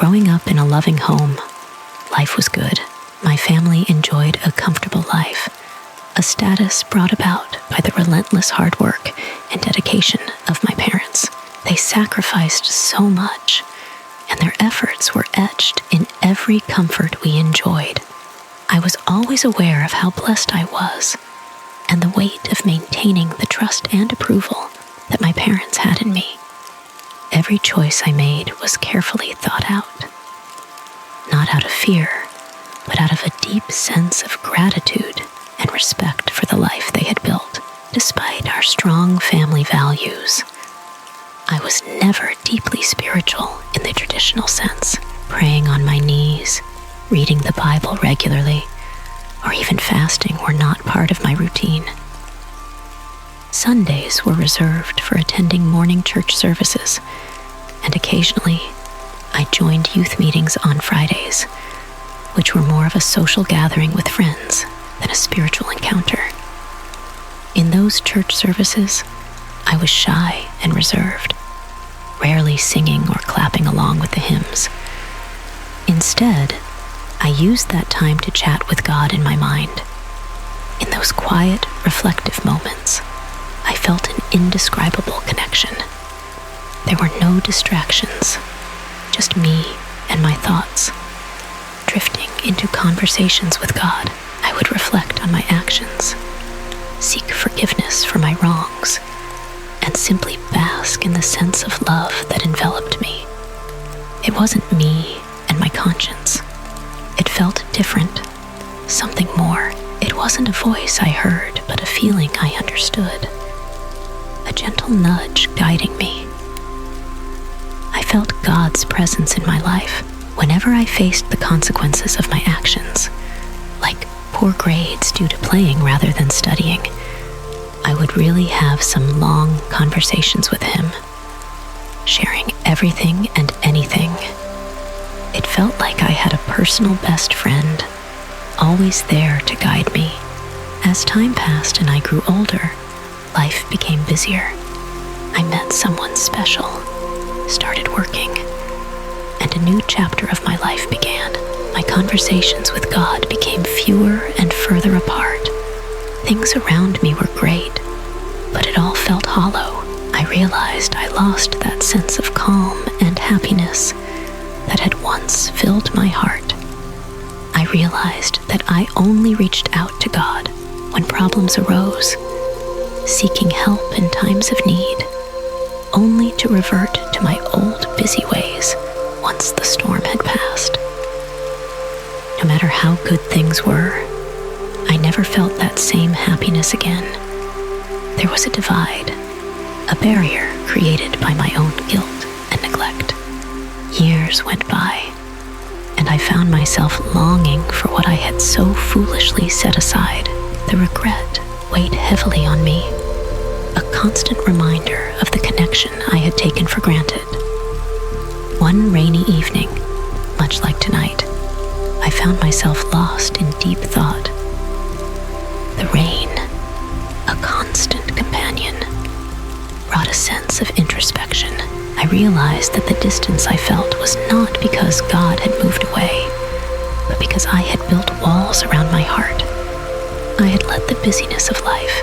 Growing up in a loving home, life was good. My family enjoyed a comfortable life, a status brought about by the relentless hard work and dedication of my parents. They sacrificed so much, and their efforts were etched in every comfort we enjoyed. I was always aware of how blessed I was, and the weight of maintaining the trust and approval that my parents had in me. Every choice I made was carefully thought out, not out of fear, but out of a deep sense of gratitude and respect for the life they had built. Despite our strong family values, I was never deeply spiritual in the traditional sense. Praying on my knees, reading the Bible regularly, or even fasting were not part of my routine. Sundays were reserved for attending morning church services, and occasionally I joined youth meetings on Fridays, which were more of a social gathering with friends than a spiritual encounter. In those church services, I was shy and reserved, rarely singing or clapping along with the hymns. Instead, I used that time to chat with God in my mind. In those quiet, reflective moments, I felt an indescribable connection. There were no distractions, just me and my thoughts. Drifting into conversations with God, I would reflect on my actions, seek forgiveness for my wrongs, and simply bask in the sense of love that enveloped me. It wasn't me and my conscience. It felt different, something more. It wasn't a voice I heard, but a feeling I understood. A gentle nudge guiding me. I felt God's presence in my life whenever I faced the consequences of my actions, like poor grades due to playing rather than studying. I would really have some long conversations with him, sharing everything and anything. It felt like I had a personal best friend, always there to guide me. As time passed and I grew older, life became busier. I met someone special, started working, and a new chapter of my life began. My conversations with God became fewer and further apart. Things around me were great, but it all felt hollow. I realized I lost that sense of calm and happiness that had once filled my heart. I realized that I only reached out to God when problems arose, seeking help in times of need, only to revert to my old busy ways once the storm had passed. No matter how good things were, I never felt that same happiness again. There was a divide, a barrier created by my own guilt and neglect. Years went by, and I found myself longing for what I had so foolishly set aside. The regret weighed heavily on me, a constant reminder of the connection I had taken for granted. One rainy evening, much like tonight, I found myself lost in deep thought. The rain, a constant companion, brought a sense of introspection. I realized that the distance I felt was not because God had moved away, but because I had built walls around my heart. I had let the busyness of life,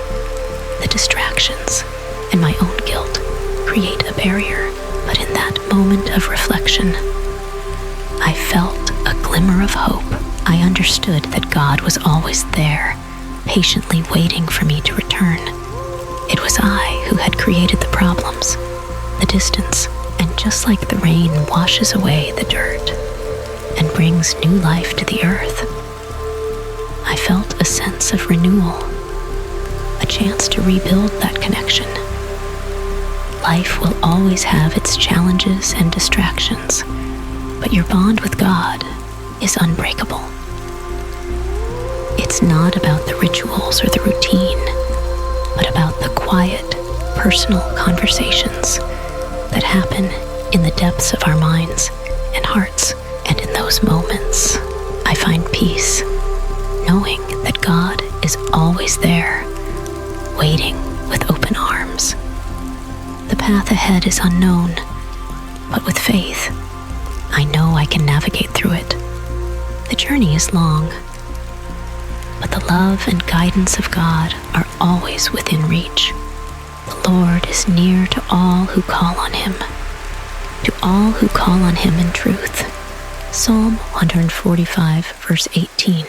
the distractions, and my own guilt create a barrier. But in that moment of reflection, I felt a glimmer of hope. I understood that God was always there, patiently waiting for me to return. It was I who had created the problems, the distance, and just like the rain washes away the dirt and brings new life to the earth, I felt a sense of renewal, a chance to rebuild that connection. Life will always have its challenges and distractions, but your bond with God is unbreakable. It's not about the rituals or the routine, but about the quiet, personal conversations that happen in the depths of our minds and hearts. And in those moments, I find peace, knowing that God is always there, waiting with open arms. The path ahead is unknown, but with faith, I know I can The journey is long, but the love and guidance of God are always within reach. The Lord is near to all who call on him, to all who call on him in truth. Psalm 145, verse 18.